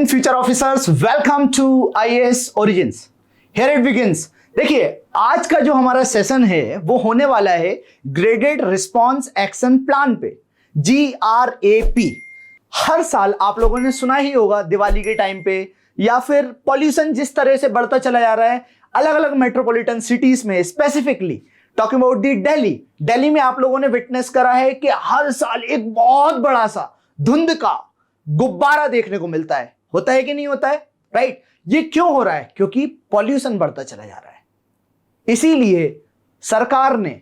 And future officers, welcome to IAS origins. Here it begins. देखिए, आज का जो हमारा सेशन है वो होने वाला है ग्रेडेड रिस्पॉन्स एक्शन प्लान पे, GRAP। हर साल आप लोगों ने सुना ही होगा दिवाली के टाइम पे, या फिर पॉल्यूशन जिस तरह से बढ़ता चला जा रहा है अलग अलग मेट्रोपॉलिटन सिटीज में, specifically talking about the Delhi में आप लोगों ने विटनेस करा है कि हर साल एक बहुत बड़ा सा धुंध का गुब्बारा देखने को मिलता है। होता है कि नहीं होता है? राइट। ये क्यों हो रहा है? क्योंकि पॉल्यूशन बढ़ता चला जा रहा है। इसीलिए सरकार ने,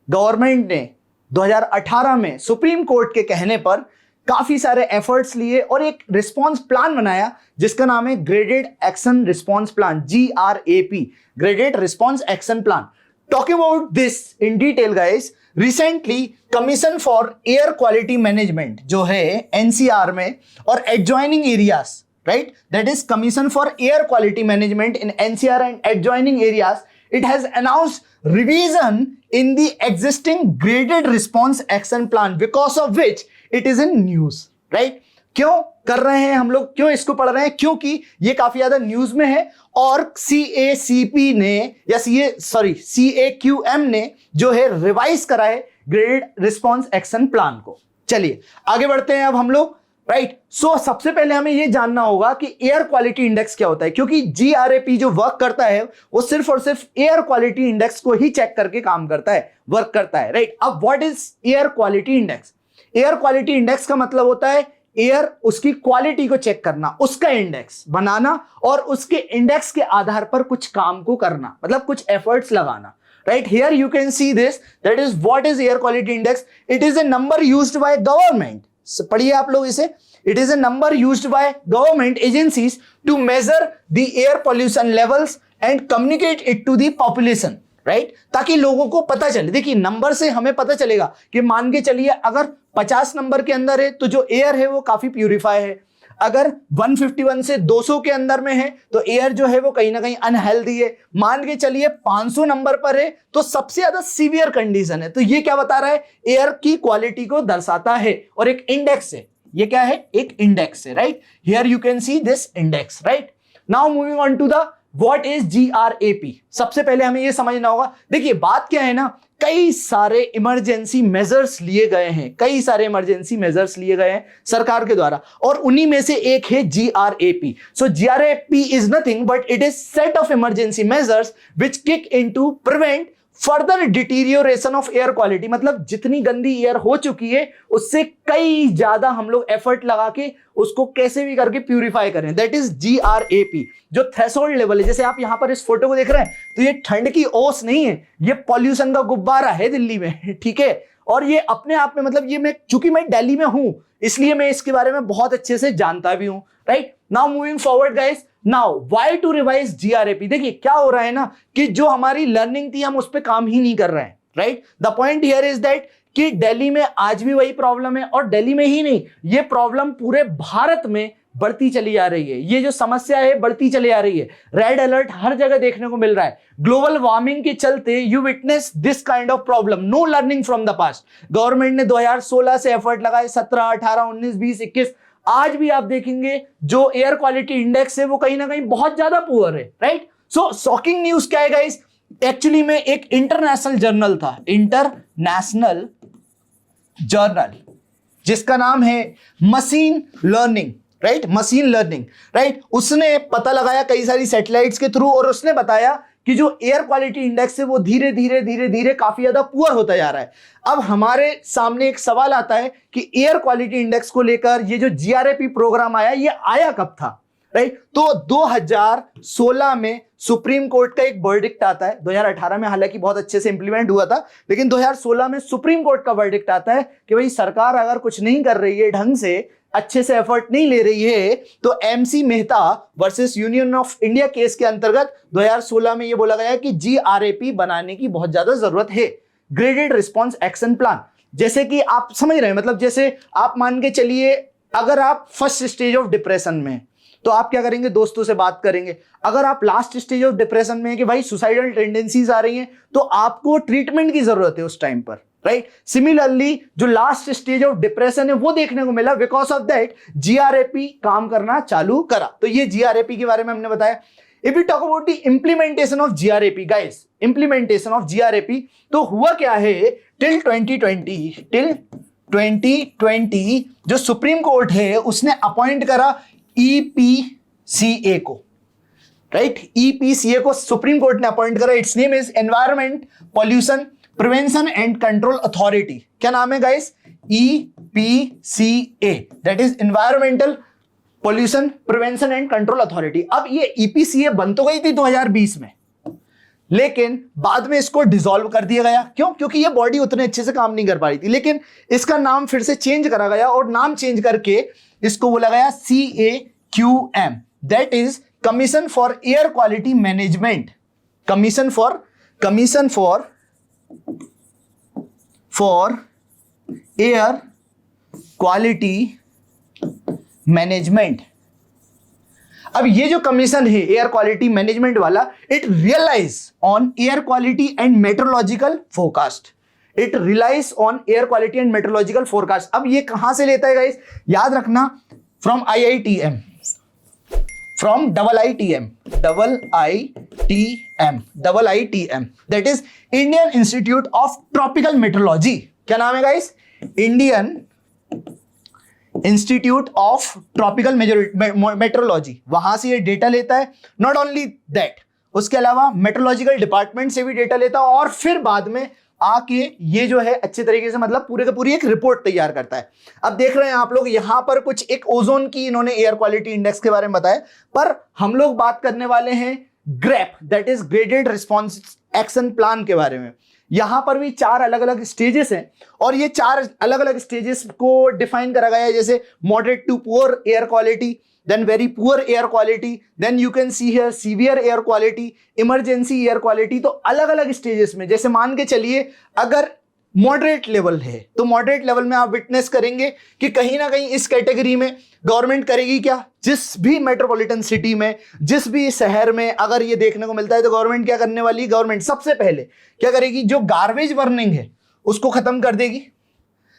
गवर्नमेंट ने 2018 में सुप्रीम कोर्ट के कहने पर काफी सारे एफर्ट्स लिए और एक रिस्पांस प्लान बनाया जिसका नाम है graded action response plan, GRAP, graded response action plan. Talking about this in detail guys, recently commission for air quality management जो है NCR में और adjoining areas, right, that is commission for air quality management in NCR and adjoining areas, it has announced revision in the existing graded response action plan because of which it is in news, right? क्यों कर रहे हैं हम लोग, क्यों इसको पढ़ रहे हैं? क्योंकि ये काफी ज्यादा न्यूज में है और CACP ने या CAQM ने जो है रिवाइज करा है ग्रेडेड रिस्पॉन्स एक्शन प्लान को। चलिए आगे बढ़ते हैं अब हम लोग, राइट। सो सबसे पहले हमें यह जानना होगा कि एयर क्वालिटी इंडेक्स क्या होता है, क्योंकि GRAP जो वर्क करता है वो सिर्फ और सिर्फ एयर क्वालिटी इंडेक्स को ही चेक करके काम करता है, वर्क करता है, राइट। अब what is air quality index? Air quality index का मतलब होता है एयर, उसकी क्वालिटी को चेक करना, उसका इंडेक्स बनाना और उसके इंडेक्स के आधार पर कुछ काम को करना, मतलब कुछ एफर्ट्स लगाना, right? Here you can see this, that is what is air quality index. It is a number used by government. So, पढ़िए आप लोग इसे। It is a number used by government agencies to measure the air pollution levels and communicate it to the population, right? ताकि लोगों को पता चले। देखिए, नंबर से हमें पता चलेगा कि मान के चलिए अगर 50 नंबर के अंदर है तो जो एयर है वो काफी प्यूरिफाई है, अगर 151 से 200 के अंदर में है तो एयर जो है वो कहीं ना कहीं अनहेल्दी है, मान के चलिए 500 नंबर पर है तो सबसे ज्यादा सीवियर कंडीशन है। तो ये क्या बता रहा है? एयर की क्वालिटी को दर्शाता है और एक इंडेक्स है। ये क्या है? एक इंडेक्स है, right. Here you can see this index, right. Now moving on to the what is GRAP। सबसे पहले हमें ये समझना होगा। देखिए, बात क्या है ना, कई सारे इमरजेंसी मेजर्स लिए गए हैं, कई सारे इमरजेंसी मेजर्स लिए गए हैं सरकार के द्वारा और उन्हीं में से एक है GRAP। So GRAP is nothing but it is set of emergency measures which kick into prevent further deterioration of air quality. मतलब जितनी गंदी एयर हो चुकी है उससे कई ज्यादा हम लोग एफर्ट लगा के उसको कैसे भी करके प्यूरिफाई करें, दैट इज GRAP। जो थ्रेशोल्ड लेवल है, जैसे आप यहां पर इस फोटो को देख रहे हैं तो ये ठंड की ओस नहीं है, ये पॉल्यूशन का गुब्बारा है दिल्ली में, ठीक है। और ये अपने आप में, मतलब ये मैं, चूंकि मैं दिल्ली में हूं इसलिए मैं इसके बारे में बहुत अच्छे से जानता भी हूं, right. Now moving forward guys, now why to revise GRAP। देखिए क्या हो रहा है ना कि जो हमारी लर्निंग थी हम उस पर काम ही नहीं कर रहे हैं, right. The point here is that कि दिल्ली में आज भी वही प्रॉब्लम है और दिल्ली में ही नहीं, ये प्रॉब्लम पूरे भारत में बढ़ती चली जा रही है। ये जो समस्या है बढ़ती चली जा रही है। रेड अलर्ट हर जगह देखने को मिल रहा है। ग्लोबल वार्मिंग के चलते you witness this kind of problem, know learning from the past. Government ने 2016 से एफर्ट लगाए, 17, 18, 19, 20, 21, आज भी आप देखेंगे जो एयर क्वालिटी इंडेक्स है वो कहीं ना कहीं बहुत ज्यादा पुअर है, राइट। सो शॉकिंग न्यूज क्या है गाइस, एक्चुअली में एक इंटरनेशनल जर्नल था, इंटरनेशनल जर्नल, जिसका नाम है machine learning, right, machine learning, right. उसने पता लगाया कई सारी सैटेलाइट्स के थ्रू और उसने बताया कि जो एयर क्वालिटी इंडेक्स है वो धीरे धीरे धीरे धीरे काफी ज्यादा पुअर होता जा रहा है। अब हमारे सामने एक सवाल आता है कि एयर क्वालिटी इंडेक्स को लेकर ये जो GRAP प्रोग्राम आया, ये आया कब था, राइट। तो 2016 में सुप्रीम कोर्ट का एक वर्डिक्ट आता है। 2018 में हालांकि बहुत अच्छे से इंप्लीमेंट हुआ था, लेकिन 2016 में सुप्रीम कोर्ट का वर्डिक्ट आता है कि भाई सरकार अगर कुछ नहीं कर रही है ढंग से, अच्छे से एफर्ट नहीं ले रही है, तो MC Mehta versus union of India case के अंतर्गत 2016 में यह बोला गया कि GRAP बनाने की बहुत ज्यादा जरूरत है, ग्रेडेड रिस्पॉन्स एक्शन प्लान। जैसे कि आप समझ रहे हैं, मतलब जैसे आप मान के चलिए अगर आप फर्स्ट स्टेज ऑफ डिप्रेशन में तो आप क्या करेंगे? दोस्तों से बात करेंगे। अगर आप लास्ट स्टेज ऑफ डिप्रेशन में है कि भाई सुसाइडल टेंडेंसीज आ रही हैं तो आपको ट्रीटमेंट की जरूरत है उस टाइम पर, राइट। सिमिलरली जो लास्ट स्टेज ऑफ डिप्रेशन है वो देखने को मिला, बिकॉज ऑफ दैट जीआरएपी काम करना चालू करा। तो ये जीआरएपी के बारे में हमने बताया। If you talk about the implementation of GRAP guys, implementation of GRAP, तो हुआ क्या है, टिल 2020 जो सुप्रीम कोर्ट है उसने अपॉइंट करा ईपीसीए को, राइट। ईपीसीए को सुप्रीम कोर्ट ने अपॉइंट करा। It's name is environment pollution prevention and control authority. क्या नाम है guys, EPCA, that is environmental pollution prevention and control authority. अब ये ईपीसीए बन तो गई थी 2020 में, लेकिन बाद में इसको डिसॉल्व कर दिया गया। क्यों? क्योंकि ये बॉडी उतने अच्छे से काम नहीं कर पा रही थी। लेकिन इसका नाम फिर से चेंज करा गया और नाम चेंज करके इसको बोला गया CAQM, that is commission for air quality management. Commission for air quality management. अब ये जो कमीशन है एयर क्वालिटी मैनेजमेंट वाला, it realise on air quality and metrological forecast. It relies on air quality and metrological forecast. अब ये कहां से लेता है गाइस, याद रखना, from IITM, from IITM, that is Indian institute of tropical metrology. क्या नाम है guys, Indian institute of tropical metrology. वहां से ये डेटा लेता है। नॉट ओनली दैट, उसके अलावा मेट्रोलॉजिकल डिपार्टमेंट से भी डेटा लेता है और फिर बाद में आके ये जो है अच्छे तरीके से मतलब पूरे का पूरी एक रिपोर्ट तैयार करता है। अब देख रहे हैं आप लोग यहां पर कुछ एक ओजोन की इन्होंने एयर क्वालिटी इंडेक्स के बारे में बताया, पर हम लोग बात करने वाले हैं GRAP, that is graded response action plan के बारे में। यहां पर भी 4 अलग अलग स्टेजेस हैं और ये 4 अलग अलग स्टेजेस को डिफाइन करा गया है, जैसे moderate to poor air quality, then very poor air quality, then you can see here severe air quality, emergency air quality। तो अलग अलग स्टेजेस में, जैसे मान के चलिए अगर मॉडरेट लेवल है तो मॉडरेट लेवल में आप विटनेस करेंगे कि कहीं ना कहीं इस कैटेगरी में गवर्नमेंट करेगी क्या, जिस भी मेट्रोपॉलिटन सिटी में, जिस भी शहर में अगर ये देखने को मिलता है तो गवर्नमेंट क्या करने वाली है, गवर्नमेंट सबसे पहले क्या करेगी, जो गार्बेज बर्निंग है उसको खत्म कर देगी।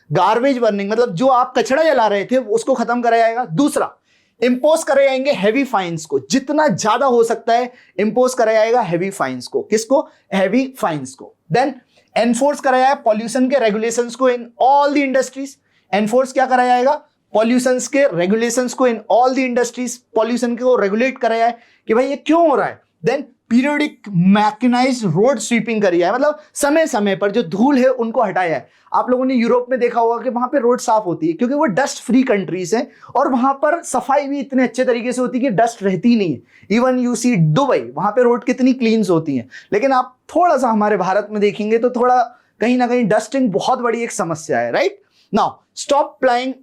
गार्बेज बर्निंग मतलब जो आप कचरा जला रहे थे उसको खत्म करा जाएगा। दूसरा, इंपोज करे जाएंगे हैवी फाइन्स को, जितना ज्यादा हो सकता है इंपोज करा जाएगा हैवी फाइन्स को। किसको, हैवी फाइन्स को। देन एनफोर्स करा जाएगा पॉल्यूशन के रेगुलेशंस को in all the industries. Enforce क्या करा जाएगा, पॉल्यूशंस के रेगुलेशंस को in all the industries, pollution को रेगुलेट करा जाए कि भाई ये क्यों हो रहा है। Then periodic mechanised road sweeping करी है, मतलब समय समय पर जो धूल है उनको हटाया है। आप लोगों ने यूरोप में देखा होगा कि वहां पे रोड साफ होती है क्योंकि वो डस्ट फ्री कंट्रीज हैं और वहां पर सफाई भी इतने अच्छे तरीके से होती है कि डस्ट रहती नहीं है। इवन यू सी दुबई, वहां पे रोड कितनी क्लीन होती हैं। लेकिन आप थोड़ा सा हमारे भारत में देखेंगे तो थोड़ा कहीं ना कहीं डस्टिंग बहुत बड़ी एक समस्या है, right. Now stop plying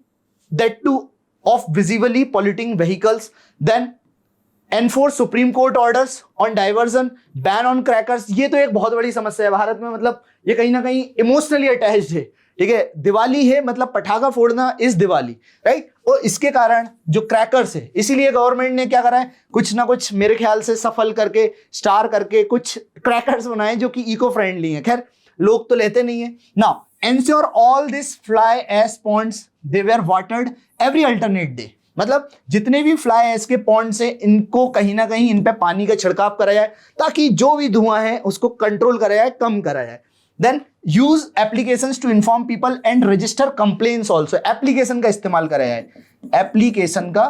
that to of visibly polluting vehicles. Then enforce supreme court orders on diversion, ban on crackers. ये तो एक बहुत बड़ी समस्या है भारत में, मतलब ये कहीं ना कहीं इमोशनली अटैच्ड है, ठीक है। दिवाली है मतलब पटाखा फोड़ना इस दिवाली, राइट। और इसके कारण जो क्रैकर्स है, इसीलिए गवर्नमेंट ने क्या करा है, कुछ ना कुछ मेरे ख्याल से सफल करके स्टार करके कुछ क्रैकर्स बनाए जो कि इको फ्रेंडली है। खैर लोग तो लेते नहीं है। Now ensure all this fly ash ponds they were watered every alternate day, मतलब जितने भी फ्लाई एश के पॉन्ड से इनको कहीं ना कहीं इन पे पानी का छिड़काव करा जाए ताकि जो भी धुआं है उसको कंट्रोल करा जाए, कम करा जाए। Then use applications to inform people and register complaints also. Application का इस्तेमाल करा जाए, एप्लीकेशन का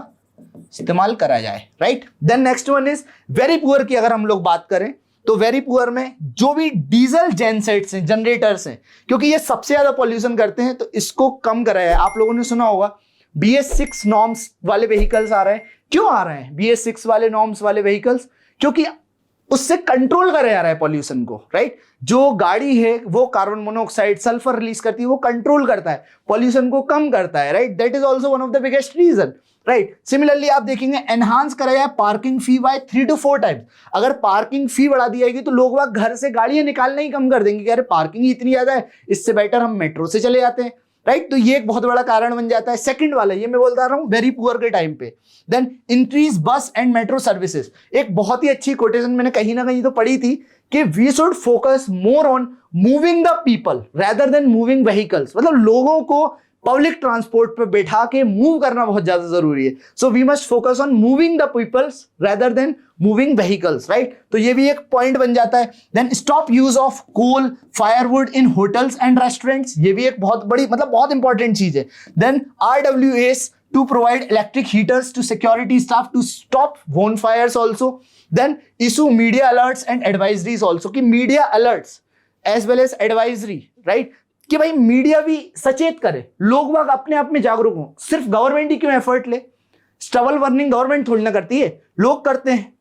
इस्तेमाल करा जाए, right. Then next one is very poor की अगर हम लोग बात करें तो वेरी पुअर में जो भी डीजल जेनसेट्स हैं, जनरेटर्स हैं, क्योंकि ये सबसे ज्यादा पॉल्यूशन करते हैं तो इसको कम करा जाए। आप लोगों ने सुना होगा BS6 नॉर्म्स वाले व्हीकल्स आ रहे हैं। क्यों आ रहे हैं BS6 वाले नॉर्म्स वाले व्हीकल्स, क्योंकि उससे कंट्रोल करा जा रहा है पॉल्यूशन को, राइट। जो गाड़ी है वो कार्बन मोनोऑक्साइड सल्फर रिलीज करती है, वो कंट्रोल करता है, पॉल्यूशन को कम करता है, right. That is also one of the biggest reason, right. Similarly आप देखेंगे एनहांस करा जाए parking fee by 3 to 4 times. अगर पार्किंग फी बढ़ा दी जाएगी तो लोग वहां घर से गाड़ियां निकालना ही कम कर देंगे कि अरे पार्किंग ही इतनी ज्यादा है, इससे बेटर हम मेट्रो से चले जाते हैं, राइट। तो ये एक बहुत बड़ा कारण बन जाता है। सेकंड वाला ये मैं बोलता रहा हूं वेरी पुअर के टाइम पे। देन इंक्रीज बस एंड मेट्रो सर्विसेज। एक बहुत ही अच्छी कोटेशन मैंने कहीं ना कहीं तो पढ़ी थी कि we should focus more on moving the people rather than moving vehicles, मतलब लोगों को पब्लिक ट्रांसपोर्ट पे बैठा के मूव करना बहुत ज्यादा जरूरी है. So we must focus on moving the peoples rather than moving vehicles, right. तो ये भी एक पॉइंट बन जाता है. Then stop use of coal firewood in hotels and restaurants, ये भी एक बहुत बड़ी मतलब बहुत इंपॉर्टेंट चीज है. Then RWAs to provide electric heaters to security staff to stop bonfires also. Then issue media alerts and advisories also, कि media alerts as well as advisory, right, कि भाई मीडिया भी सचेत करे, लोग बाग अपने आप में जागरूक हों. सिर्फ गवर्नमेंट ही क्यों एफर्ट ले, स्टबल बर्निंग गवर्नमेंट थोड़ी ना करती है, लोग करते हैं,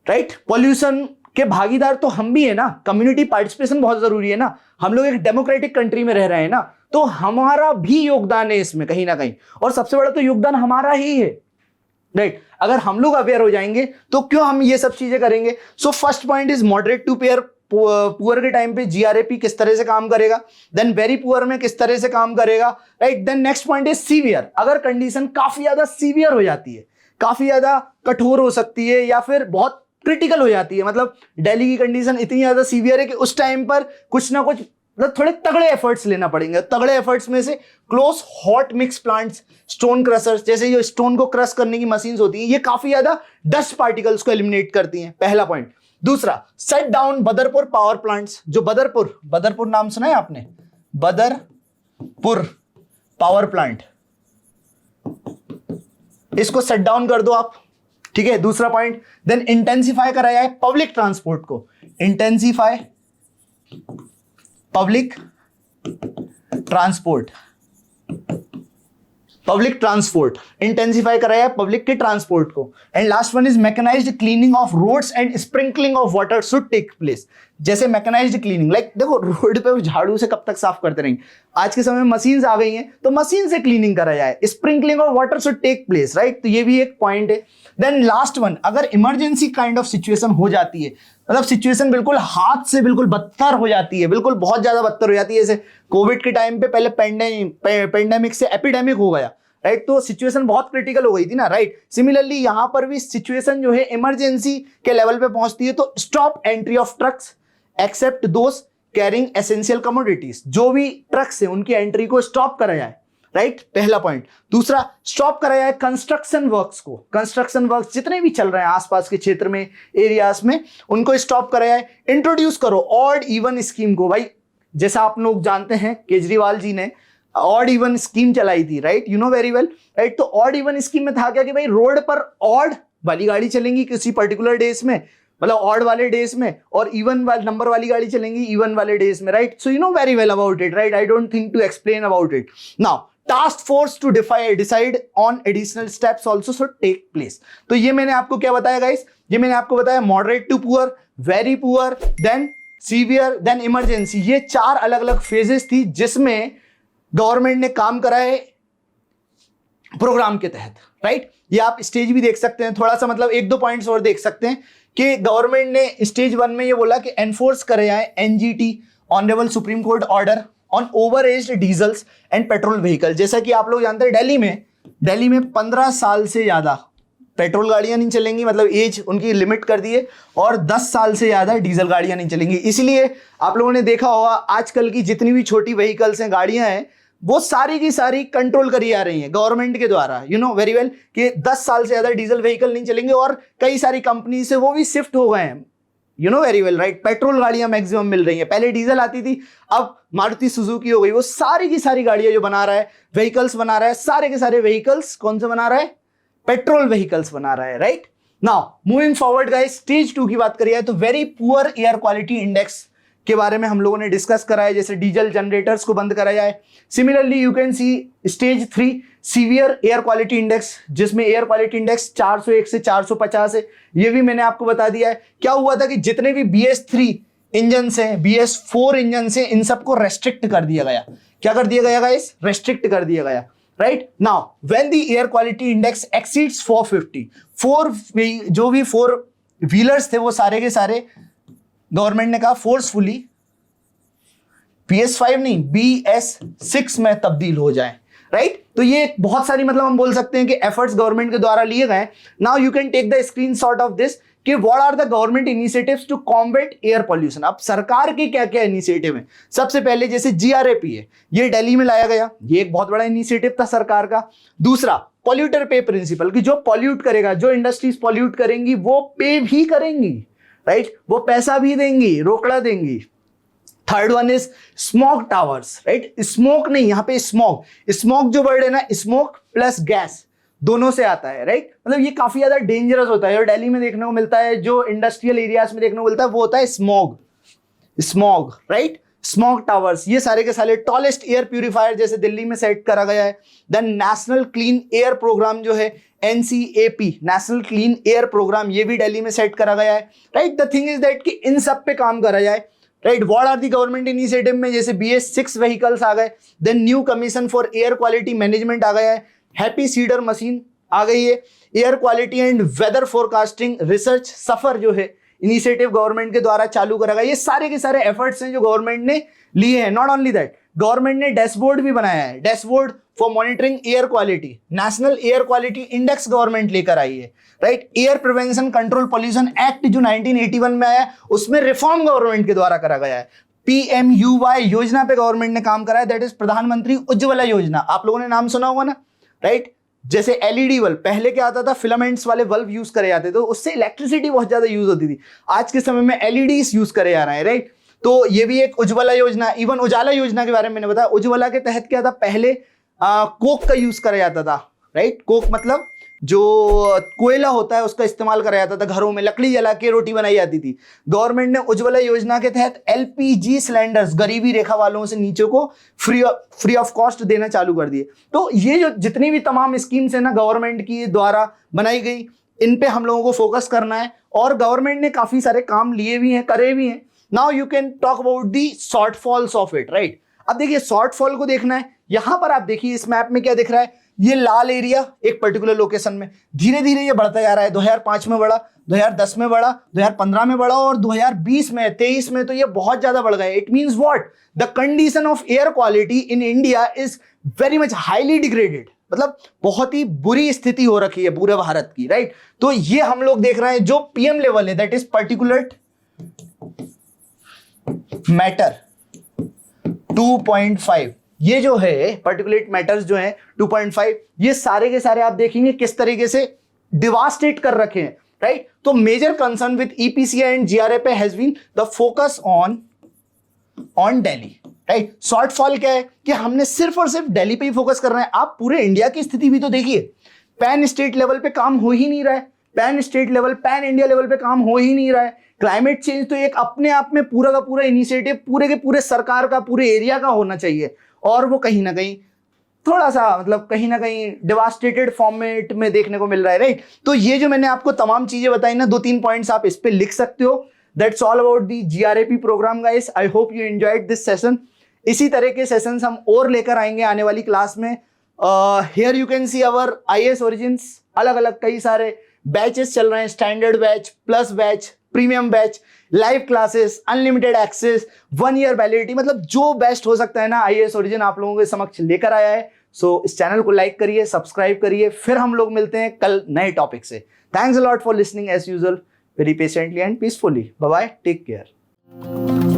राइट. पॉल्यूशन के भागीदार तो हम भी है ना, कम्युनिटी पार्टिसिपेशन बहुत जरूरी है ना, हम लोग एक डेमोक्रेटिक कंट्री में रह रहे हैं ना, तो हमारा भी योगदान है इसमें कहीं ना कहीं, और सबसे बड़ा तो योगदान हमारा ही है, राइट. अगर हम लोग अवेयर हो जाएंगे तो क्यों हम ये सब चीजें करेंगे. So first point is moderate to poor, poor के टाइम पे GRAP किस तरह से काम करेगा, देन वेरी पुअर में किस तरह से काम करेगा, right. Then next point is severe, अगर कंडीशन काफी ज्यादा सीवियर हो जाती है, काफी ज्यादा कठोर हो सकती है या फिर बहुत क्रिटिकल हो जाती है, मतलब दिल्ली की कंडीशन इतनी ज्यादा सीवियर है कि उस टाइम पर कुछ ना कुछ मतलब थोड़े तगड़े एफर्ट्स लेना पड़ेंगे. तगड़े एफर्ट्स में से close hot mix plants, stone crushers, जैसे ये स्टोन को क्रश करने की मशीन्स होती हैं, ये काफी ज्यादा डस्ट पार्टिकल्स को एलिमिनेट करती हैं, पहला पॉइंट. दूसरा, set down Badarpur power plants, जो बदरपुर नाम सुना है आपने, बदरपुर पावर प्लांट, इसको सेट डाउन कर दो आप, ठीक है. दूसरा पॉइंट, देन इंटेंसिफाई कराया है पब्लिक ट्रांसपोर्ट को, इंटेंसिफाई पब्लिक ट्रांसपोर्ट इंटेंसिफाई कराया पब्लिक के ट्रांसपोर्ट को. And last one is mechanised cleaning of roads and sprinkling of water should take place. जैसे मैकेनाइज्ड क्लीनिंग, लाइक देखो रोड पे झाड़ू से कब तक साफ करते रहेंगे, आज के समय में मशीन्स आ गई हैं, तो मशीन से क्लीनिंग करा जाए, sprinkling of water should take place, right. तो ये भी एक पॉइंट है. देन लास्ट वन, अगर इमरजेंसी काइंड ऑफ सिचुएशन हो जाती है, मतलब सिचुएशन बिल्कुल हाथ से बिल्कुल बदतर हो जाती है, बिल्कुल बहुत ज्यादा बदतर हो जाती है, जैसे कोविड के टाइम पे पहले पेंडेमिक से एपिडेमिक हो गया, राइट. तो सिचुएशन बहुत क्रिटिकल हो गई थी ना, राइट. सिमिलरली यहां पर भी सिचुएशन जो है इमरजेंसी के लेवल पे पहुंचती है, तो stop entry of trucks except those carrying essential commodities, जो भी ट्रक्स है उनकी एंट्री को स्टॉप करा जाए, राइट. पहला पॉइंट. दूसरा, स्टॉप करा जाए कंस्ट्रक्शन वर्क्स को, कंस्ट्रक्शन वर्क्स जितने भी चल रहे हैं आसपास के क्षेत्र में, एरियाज में, उनको स्टॉप करा जाए. इंट्रोड्यूस करो ऑड इवन स्कीम को, भाई जैसा आप लोग जानते हैं केजरीवाल जी ने ऑड इवन स्कीम चलाई थी, right, you know very well, right. तो ऑड इवन स्कीम में था क्या कि भाई रोड पर ऑड वाली गाड़ी चलेंगी किसी पर्टिकुलर डेज में, मतलब ऑड वाले डेज में, और इवन वाले नंबर वाली गाड़ी चलेंगी इवन वाले डेज में, right. So you know very well about it, right. I don't think to explain about it now. Task force to decide on additional steps also should take place. तो ये मैंने आपको क्या बताया गाइस, ये मैंने आपको बताया moderate to poor, very poor, then severe, then emergency. ये 4 अलग अलग फेजेस थी जिसमें गवर्नमेंट ने काम करा है प्रोग्राम के तहत, राइट. ये आप स्टेज भी देख सकते हैं, थोड़ा सा मतलब 1-2 पॉइंट्स और देख सकते हैं कि गवर्नमेंट ने स्टेज 1 में ये बोला कि एनफोर्स करे जाए NGT, honourable supreme court order on over aged diesels and petrol vehicle. जैसा कि आप लोग जानते हैं दिल्ली में 15 साल से ज्यादा पेट्रोल गाड़ियां नहीं चलेंगी, मतलब एज उनकी लिमिट कर दी है, और 10 साल से ज्यादा डीजल गाड़ियां नहीं चलेंगी. इसलिए आप लोगों ने देखा होगा आजकल की जितनी भी छोटी व्हीकल्स हैं, गाड़ियां हैं, वो सारी की सारी कंट्रोल करी जा रही हैं गवर्नमेंट के द्वारा, यू नो वेरी वेल, कि 10 साल से ज्यादा डीजल व्हीकल नहीं चलेंगे, और कई सारी कंपनी से वो भी शिफ्ट हो गए हैं, you know very well, right. Petrol गाड़ियां मैक्सिमम मिल रही हैं, पहले डीजल आती थी, अब मारुति सुजुकी हो गई, वो सारी की सारी गाड़ियां जो बना रहा है, व्हीकल्स बना रहा है, सारे के सारे व्हीकल्स कौन से बना रहा है, पेट्रोल व्हीकल्स बना रहा है, right. Now moving forward guys, stage 2 की बात करिए तो very poor air quality index के बारे में हम लोगों ने डिस्कस करा है, जैसे डीजल जनरेटर्स को बंद करा जाए. Similarly you can C stage 3 severe air quality index, जिसमें एयर क्वालिटी इंडेक्स 401 से 450 है. ये भी मैंने आपको बता दिया है. क्या हुआ था कि जितने भी BS3 इंजन हैं, BS4 इंजन हैं, इन सबको रेस्ट्रिक्ट कर दिया गया. क्या कर दिया गया गाइस, रेस्ट्रिक्ट कर दिया गया, right. Now when the air quality index exceeds 450, जो भी 4 व्हीलर्स थे वो सारे के सारे गवर्नमेंट ने कहा फोर्सफुली BS5 नहीं BS6 में तब्दील हो जाए, राइट. तो ये बहुत सारी मतलब हम बोल सकते हैं कि एफर्ट्स गवर्नमेंट के द्वारा लिए गए. Now you can take the screenshot of this कि what are the government initiatives to combat air pollution. अब सरकार के क्या क्या इनिशिएटिव है, सबसे पहले जैसे जीआरएपी है, ये दिल्ली में लाया गया, ये एक बहुत बड़ा इनिशिएटिव था सरकार का। दूसरा पॉल्यूटर पे प्रिंसिपल, कि जो पॉल्यूट करेगा, जो इंडस्ट्रीज पॉल्यूट करेंगी वो पे भी करेंगी, राइट, वो पैसा भी देंगी, रोकड़ा देंगी। Third one is smoke towers, right, smoke नहीं, यहां पे स्मोक, स्मोक जो वर्ड है ना, स्मोक प्लस गैस दोनों से आता है, राइट, मतलब ये काफी ज्यादा डेंजरस होता है और दिल्ली में देखने को मिलता है, जो इंडस्ट्रियल एरियाज में देखने को मिलता है वो होता है smog, smog, right, smoke towers, ये सारे के सारे। टॉलेस्ट एयर प्यूरिफायर जैसे दिल्ली में सेट करा गया है। Then national clean air programme जो है NCAP, national clean air programme, ये भी दिल्ली में सेट करा गया है, right. The thing is that कि इन सब पे काम करा जाए, right. What are the government initiative में जैसे BS6 व्हीकल्स आ गए, then new commission for air quality management आ गया है, हैप्पी सीडर मशीन आ गई है, air quality and weather forecasting research सफर जो है इनिशिएटिव गवर्नमेंट के द्वारा चालू करा गया। ये सारे के सारे एफर्ट्स हैं जो गवर्नमेंट ने लिए हैं। नॉट ओनली दैट, गवर्नमेंट ने डैशबोर्ड भी बनाया है, dashboard for monitoring air quality, national air quality index government लेकर आई है, right. Air prevention control pollution act जो 1981 में आया, उसमें रिफॉर्म गवर्नमेंट के द्वारा करा गया है। PMUY योजना पे गवर्नमेंट ने काम करा है, दैट इज प्रधानमंत्री उज्ज्वला योजना, आप लोगों ने नाम सुना होगा ना, राइट। जैसे LED बल्ब, पहले क्या आता था, फिलामेंट्स वाले बल्ब यूज करे जाते थे, तो उससे इलेक्ट्रिसिटी बहुत ज्यादा यूज होती थी। आज के समय में LEDs यूज करे जा रहे हैं, राइट। तो ये भी एक उज्ज्वला योजना। इवन उजाला योजना के बारे में मैंने बताया, उज्ज्वला के तहत क्या था, पहले कोक का यूज करा जाता था, राइट। कोक मतलब जो कोयला होता है उसका इस्तेमाल करा जाता था, घरों में लकड़ी जला के रोटी बनाई जाती थी। गवर्नमेंट ने उज्ज्वला योजना के तहत LPG सिलेंडर्स गरीबी रेखा वालों से नीचे को फ्री ऑफ कॉस्ट देना चालू कर दिए। तो ये जो जितनी भी तमाम स्कीम्स है ना गवर्नमेंट की द्वारा बनाई गई, इन पे हम लोगों को फोकस करना है, और गवर्नमेंट ने काफी सारे काम लिए भी हैं, करे भी हैं। Now you can talk about the shortfalls of it, right. अब देखिए शॉर्टफॉल को देखना है, यहां पर आप देखिए इस मैप में क्या दिख रहा है, ये लाल एरिया एक पर्टिकुलर लोकेशन में धीरे धीरे ये बढ़ता जा रहा है। 2005 में बढ़ा, 2010 में बढ़ा, 2015 में बढ़ा, और 2020 में 23 में तो ये बहुत ज्यादा बढ़ गया। It means what, the condition of air quality in India is very much highly degraded, मतलब बहुत ही बुरी स्थिति हो रखी है पूरे भारत की, राइट। तो ये हम लोग देख रहे हैं जो PM लेवल है, दैट इज पार्टिकुलेट मैटर 2.5, ये जो है पार्टिकुलेट मैटर्स जो है 2.5, ये सारे के सारे आप देखेंगे किस तरीके से डिवास्टेट कर रखे हैं, राइट। तो major concern with EPCI and GRAP has been the focus on Delhi, right. Shortfall क्या है कि हमने सिर्फ और सिर्फ दिल्ली पे ही फोकस कर रहे हैं। आप पूरे इंडिया की स्थिति भी तो देखिए, पैन स्टेट लेवल पे काम हो ही नहीं रहा है, pan state level, pan India level पे काम हो ही नहीं रहा है। क्लाइमेट चेंज तो एक अपने आप में पूरा का पूरा इनिशिएटिव पूरे के पूरे सरकार का, पूरे एरिया का होना चाहिए, और वो कहीं ना कहीं थोड़ा सा मतलब कहीं ना कहीं डिवास्टेटेड फॉर्मेट में देखने को मिल रहा है, राइट। तो ये जो मैंने आपको तमाम चीजें बताई ना, 2-3 पॉइंट्स आप इस पे लिख सकते हो। That's all about the GRAP programme guys. I hope you enjoyed this session. इसी तरह के सेशंस हम और लेकर आएंगे आने वाली क्लास में। Here you can see our IAS origins, अलग अलग कई सारे बैचेस चल रहे हैं, standard batch, plus batch, premium batch, live classes, unlimited access, 1 year validity, मतलब जो बेस्ट हो सकता है ना IAS ओरिजिन आप लोगों के समक्ष लेकर आया है। सो इस चैनल को लाइक करिए, सब्सक्राइब करिए, फिर हम लोग मिलते हैं कल नए टॉपिक से। Thanks a lot for listening as usual, very patiently and peacefully. Bye bye, take care.